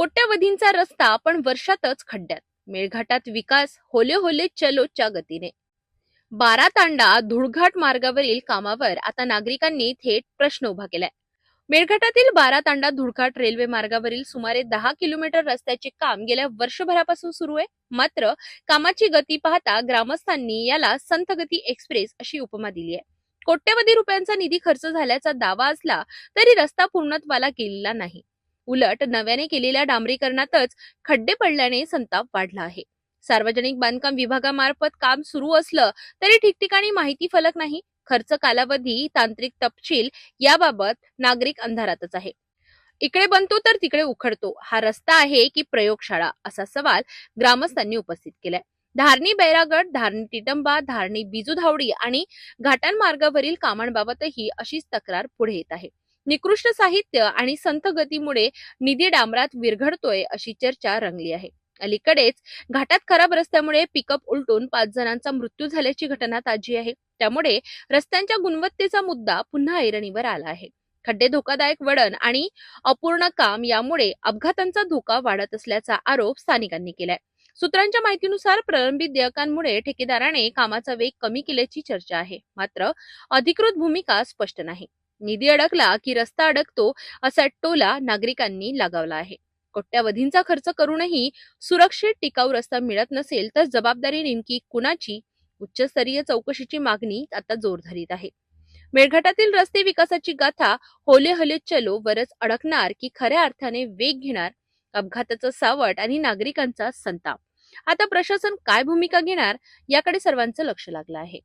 कोट्यवधींचा रस्ता पण वर्षातच खड्ड्यात. मेळघाटात विकास होले होले चलोच्या गतीने. 12 तांडा धुळघाट मार्गावरील कामावर आता नागरिकांनी थेट प्रश्न उभा केलाय. मेळघाटातील 12 तांडा धुळघाट रेल्वे मार्गावरील सुमारे 10 किलोमीटर रस्त्याचे काम गेल्या वर्षभरापासून सुरू आहे. मात्र कामाची गती पाहता ग्रामस्थांनी याला संथ गती एक्सप्रेस अशी उपमा दिली आहे. कोट्यवधी रुपयांचा निधी खर्च झाल्याचा दावा असला तरी रस्ता पूर्णत्वाला गेलेला नाही. उलट नव्याने केलेल्या डांबरीकरणातच खड्डे पडल्याने संताप वाढला आहे. सार्वजनिक बांधकाम विभागामार्फत काम सुरू असलं तरी ठिकठिकाणी माहिती फलक नाही. खर्च कालावधी, तांत्रिक तपशील याबाबत नागरिक अंधारातच आहे. इकडे बनतो तर तिकडे उखडतो. हा रस्ता आहे की प्रयोगशाळा, असा सवाल ग्रामस्थांनी उपस्थित केलाय. धारणी बैरागड, धारणी टिटंबा, धारणी बिजुधावडी आणि घाटान मार्गावरील कामांबाबतही अशीच तक्रार पुढे येत आहे. निकृष्ट साहित्य आणि संथ गतीमुळे निधी डांबरात विरघळतोय अशी चर्चा रंगली आहे. अलीकडेच घाटात खराब रस्त्यामुळे पिकअप उलटून 5 जणांचा मृत्यू झाल्याची घटना ताजी आहे. त्यामुळे रस्त्यांच्या गुणवत्तेचा मुद्दा पुन्हा ऐरणीवर आला आहे. खड्डे, धोकादायक वळण आणि अपूर्ण काम यामुळे अपघातांचा धोका वाढत असल्याचा आरोप स्थानिकांनी केलाय. सूत्रांच्या माहितीनुसार प्रलंबित देयकांमुळे ठेकेदाराने कामाचा वेग कमी केल्याची चर्चा आहे. मात्र अधिकृत भूमिका स्पष्ट नाही. निधी अडकला की रस्ता अडकतो असा टोला नागरिकांनी लगावला आहे. कोट्यवधींचा खर्च करूनही सुरक्षित टिकाऊ रस्ता मिळत नसेल तर जबाबदारी नेमकी कुणाची? उच्चस्तरीय चौकशीची मागणी आता जोर धरीत आहे. मेळघाटातील रस्ते विकासाची गाथा होले हले चलो वरच अडकणार की खऱ्या अर्थाने वेग घेणार? अपघाताचं सावट आणि नागरिकांचा संताप. आता प्रशासन काय भूमिका घेणार याकडे सर्वांचं लक्ष लागलं आहे.